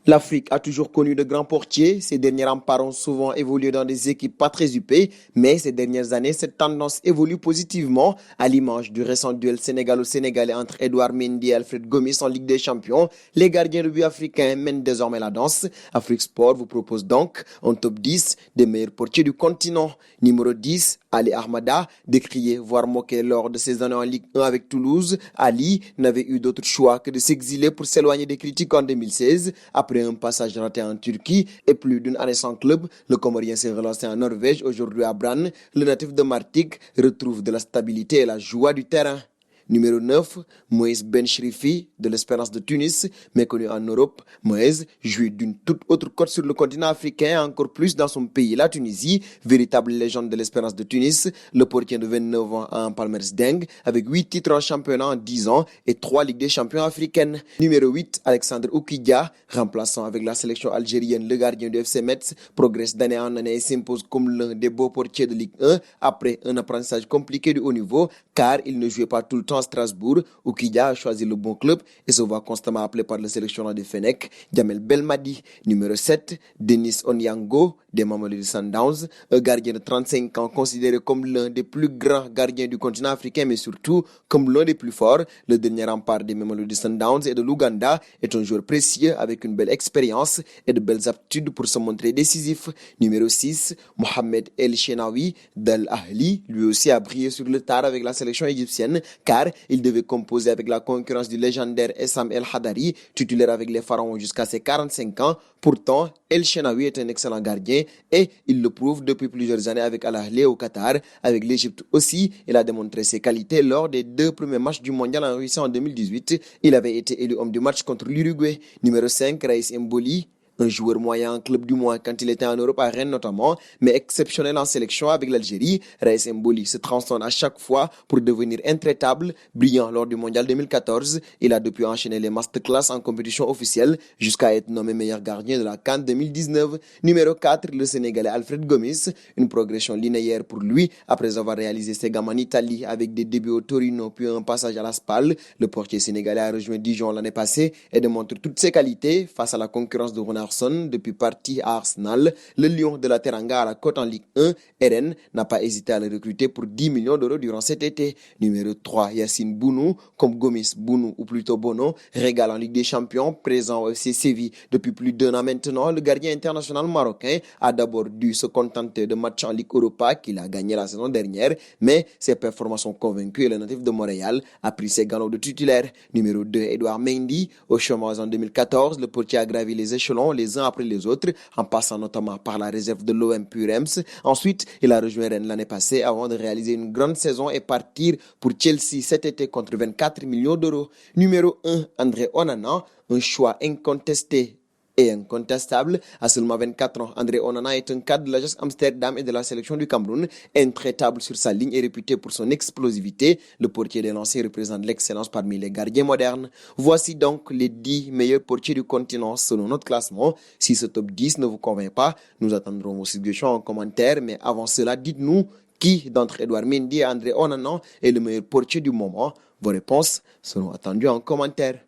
L'Afrique a toujours connu de grands portiers. Ces derniers remparts ont souvent évolué dans des équipes pas très huppées, mais ces dernières années, cette tendance évolue positivement, à l'image du récent duel sénégalo-sénégalais entre Edouard Mendy et Alfred Gomis en Ligue des Champions. Les gardiens de but africains mènent désormais la danse. Afrique Sport vous propose donc un top 10 des meilleurs portiers du continent. Numéro 10, Ali Ahmada, décrié voire moqué lors de ses années en Ligue 1 avec Toulouse. Ali n'avait eu d'autre choix que de s'exiler pour s'éloigner des critiques en 2016. Après un passage raté en Turquie et plus d'une année sans club, le Comorien s'est relancé en Norvège, aujourd'hui à Brann. Le natif de Martigues retrouve de la stabilité et la joie du terrain. Numéro 9, Moïse Ben Chrifi de l'Espérance de Tunis, méconnu en Europe. Moïse jouit d'une toute autre cote sur le continent africain, encore plus dans son pays, la Tunisie. Véritable légende de l'Espérance de Tunis, le portier de 29 ans a un palmarès dingue, avec 8 titres en championnat en 10 ans et 3 Ligues des champions africaines. Numéro 8, Alexandre Oukidia, remplaçant avec la sélection algérienne, le gardien du FC Metz, progresse d'année en année et s'impose comme l'un des beaux portiers de Ligue 1 après un apprentissage compliqué du haut niveau, car il ne jouait pas tout le temps à Strasbourg. Oukidia a choisi le bon club et se voit constamment appelé par le sélectionneur de Fennec, Djamel Belmadi. Numéro 7, Denis Onyango, des Mamelodi Sundowns, un gardien de 35 ans considéré comme l'un des plus grands gardiens du continent africain, mais surtout comme l'un des plus forts. Le dernier rempart des Mamelodi Sundowns et de l'Ouganda est un joueur précieux avec une belle expérience et de belles aptitudes pour se montrer décisif. Numéro 6, Mohamed El Shenawi d'Al Ahli, lui aussi a brillé sur le tard avec la sélection égyptienne, car il devait composer avec la concurrence du légendaire Essam El Hadari, titulaire avec les Pharaons jusqu'à ses 45 ans. Pourtant, El Shenawi est un excellent gardien et il le prouve depuis plusieurs années avec Al Ahly au Qatar. Avec l'Égypte aussi, il a démontré ses qualités lors des 2 premiers matchs du mondial en Russie en 2018. Il avait été élu homme du match contre l'Uruguay. Numéro 5, Raïs Mboli, un joueur moyen en club du mois quand il était en Europe à Rennes notamment, mais exceptionnel en sélection avec l'Algérie. Raïs Mboli se transforme à chaque fois pour devenir intraitable, brillant lors du mondial 2014. Il a depuis enchaîné les masterclass en compétition officielle jusqu'à être nommé meilleur gardien de la CAN 2019. Numéro 4, le Sénégalais Alfred Gomis, une progression linéaire pour lui après avoir réalisé ses gammes en Italie avec des débuts au Torino puis un passage à la Spal. Le portier sénégalais a rejoint Dijon l'année passée et démontre toutes ses qualités face à la concurrence de Ronald depuis parti à Arsenal. Le Lion de la Teranga à la cote en Ligue 1, RN n'a pas hésité à le recruter pour 10 millions d'euros durant cet été. Numéro 3, Yacine Bounou, comme Gomis, Bounou ou plutôt Bono, régale en Ligue des Champions, présent au FC Séville depuis plus d'un an maintenant. Le gardien international marocain a d'abord dû se contenter de matchs en Ligue Europa qu'il a gagné la saison dernière, mais ses performances ont convaincu et le natif de Montréal a pris ses galops de titulaire. Numéro 2, Edouard Mendy, au chômage en 2014, le portier a gravi les échelons les uns après les autres, en passant notamment par la réserve de l'OM Purems. Ensuite, il a rejoint Rennes l'année passée avant de réaliser une grande saison et partir pour Chelsea cet été contre 24 millions d'euros. Numéro 1, André Onana, un choix incontesté et incontestable. À seulement 24 ans, André Onana est un cadre de l'Ajax Amsterdam et de la sélection du Cameroun, intraitable sur sa ligne et réputé pour son explosivité. Le portier des lancers représente l'excellence parmi les gardiens modernes. Voici donc les 10 meilleurs portiers du continent selon notre classement. Si ce top 10 ne vous convainc pas, nous attendrons vos suggestions en commentaire, mais avant cela, dites-nous qui d'entre Edouard Mendy et André Onana est le meilleur portier du moment. Vos réponses seront attendues en commentaire.